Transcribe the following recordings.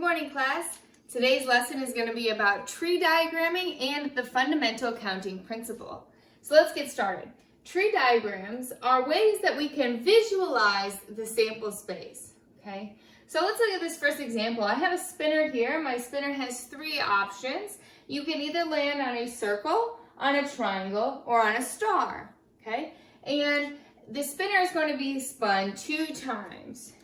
Good morning, class. Today's lesson is going to be about tree diagramming and the fundamental counting principle. So let's get started. Tree diagrams are ways that we can visualize the sample space, okay? So let's look at this first example. I have a spinner here. My spinner has three options. You can either land on a circle, on a triangle, or on a star, okay? And the spinner is going to be spun two times.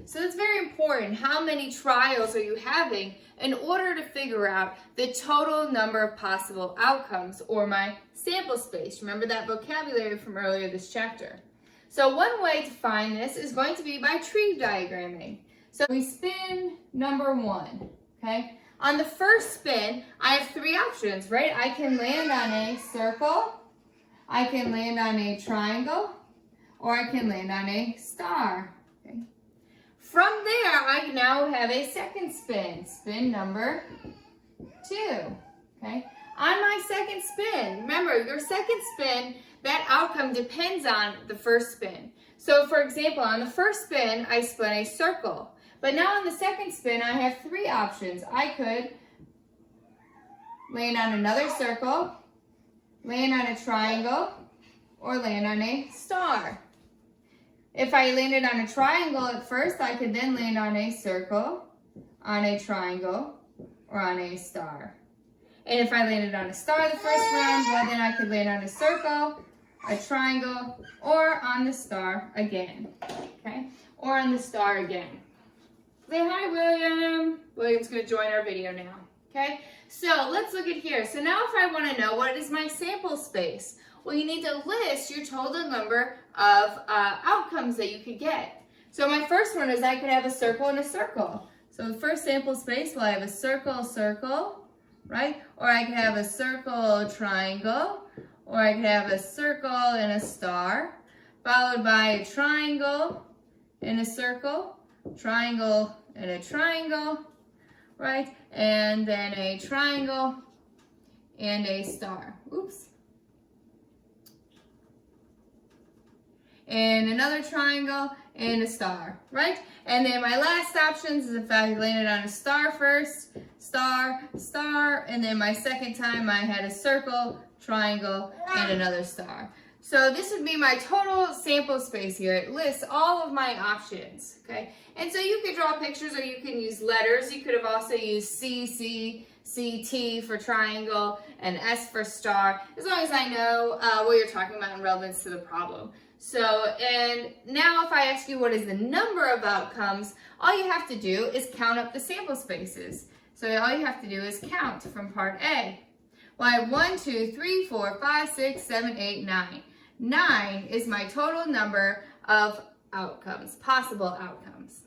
So it's very important. How many trials are you having in order to figure out the total number of possible outcomes, or my sample space? Remember that vocabulary from earlier this chapter. So one way to find this is going to be by tree diagramming. So we spin number one, okay? On the first spin, I have three options, right? I can land on a circle, I can land on a triangle, or I can land on a star. Okay. From there, I now have a second spin, spin number two. Okay. On my second spin, remember your second spin, that outcome depends on the first spin. So for example, on the first spin, I spun a circle. But now on the second spin, I have three options. I could land on another circle, land on a triangle, or land on a star. If I landed on a triangle at first, I could then land on a circle, on a triangle, or on a star. And if I landed on a star the first round, well then I could land on a circle, a triangle, or on the star again, okay? Or on the star again. Say hi, William. William's gonna join our video now, okay? So let's look at here. So now if I wanna know what is my sample space, well, you need to list your total number of outcomes that you could get. So my first one is I could have a circle and a circle. So the first sample space, well, I have a circle, circle, right? Or I could have a circle, triangle, or I could have a circle and a star, followed by a triangle and a circle, triangle and a triangle, right? And then a triangle and a star. Oops. And another triangle and a star, right? And then my last options is if I landed on a star first, star, star, and then my second time I had a circle, triangle, and another star. So this would be my total sample space here. It lists all of my options, okay? And so you could draw pictures or you can use letters. You could have also used CT for triangle, and S for star, as long as I know what you're talking about in relevance to the problem. So, and now if I ask you what is the number of outcomes, all you have to do is count up the sample spaces. So all you have to do is count from part A. Well, I have 1, 2, 3, 4, 5, 6, 7, 8, 9. 9 is my total number of outcomes, possible outcomes.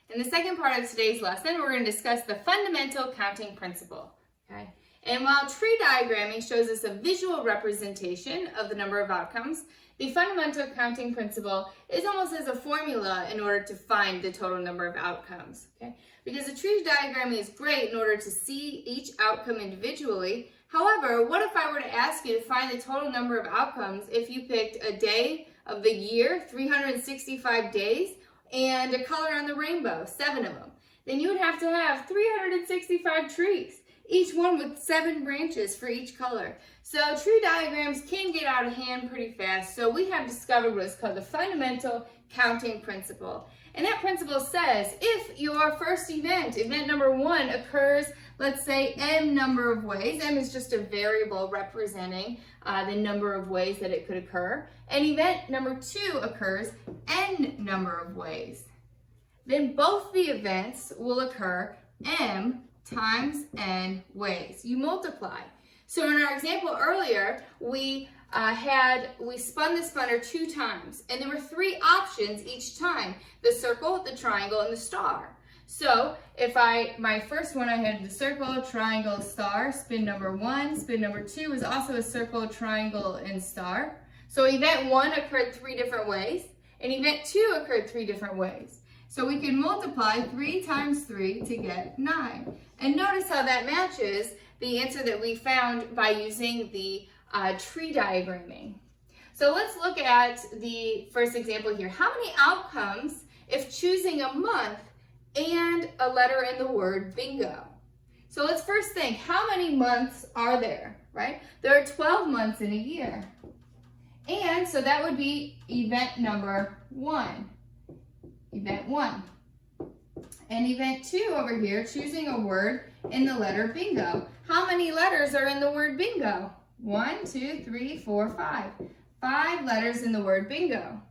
In the second part of today's lesson, we're going to discuss the fundamental counting principle. Okay? And while tree diagramming shows us a visual representation of the number of outcomes, the fundamental counting principle is almost as a formula in order to find the total number of outcomes. Okay? Because the tree diagramming is great in order to see each outcome individually. However, what if I were to ask you to find the total number of outcomes if you picked a day of the year, 365 days, and a color on the rainbow, 7 of them? Then you would have to have 365 trees, each one with 7 branches for each color. So tree diagrams can get out of hand pretty fast. So we have discovered what is called the fundamental counting principle. And that principle says if your first event number 1 occurs, let's say m number of ways, m is just a variable representing the number of ways that it could occur, and event number 2 occurs n number of ways, then both the events will occur m times n ways. You multiply. So in our example earlier, we spun the spinner 2 times, and there were 3 options each time: the circle, the triangle, and the star. So if my first one, I had the circle, triangle, star, spin number 1, spin number 2 was also a circle, triangle, and star. So event 1 occurred 3 different ways, and event 2 occurred 3 different ways. So we can multiply 3 times 3 to get 9. And notice how that matches the answer that we found by using the tree diagramming. So let's look at the first example here. How many outcomes, if choosing a month, and a letter in the word bingo. So let's first think, how many months are there, right? There are 12 months in a year. And so that would be event number 1. Event 1. And event 2 over here, choosing a word in the letter bingo. How many letters are in the word bingo? 1, 2, 3, 4, 5. 5 letters in the word bingo.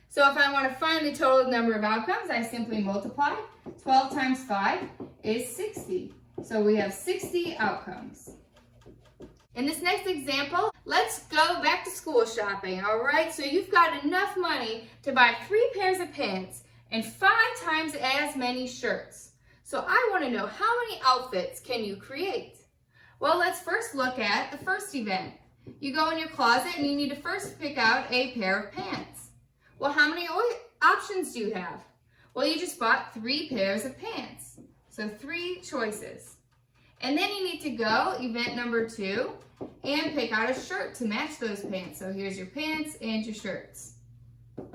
So if I want to find the total number of outcomes, I simply multiply. 12 times 5 is 60. So we have 60 outcomes. In this next example, let's go back to school shopping, all right? So you've got enough money to buy 3 pairs of pants and 5 times as many shirts. So I want to know, how many outfits can you create? Well, let's first look at the first event. You go in your closet and you need to first pick out a pair of pants. Well, how many options do you have? Well, you just bought 3 pairs of pants. So 3 choices. And then you need to go, event number 2, and pick out a shirt to match those pants. So here's your pants and your shirts.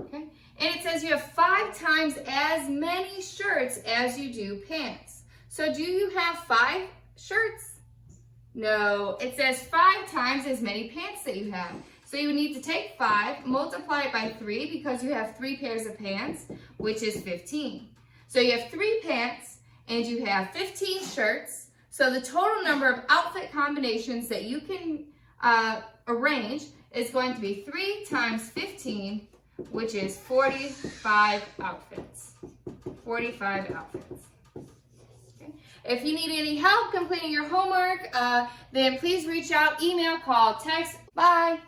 Okay? And it says you have 5 times as many shirts as you do pants. So do you have 5 shirts? No, it says 5 times as many pants that you have. So you need to take 5, multiply it by 3 because you have 3 pairs of pants, which is 15. So you have 3 pants and you have 15 shirts. So the total number of outfit combinations that you can arrange is going to be 3 times 15, which is 45 outfits. 45 outfits. Okay. If you need any help completing your homework, then please reach out, email, call, text. Bye.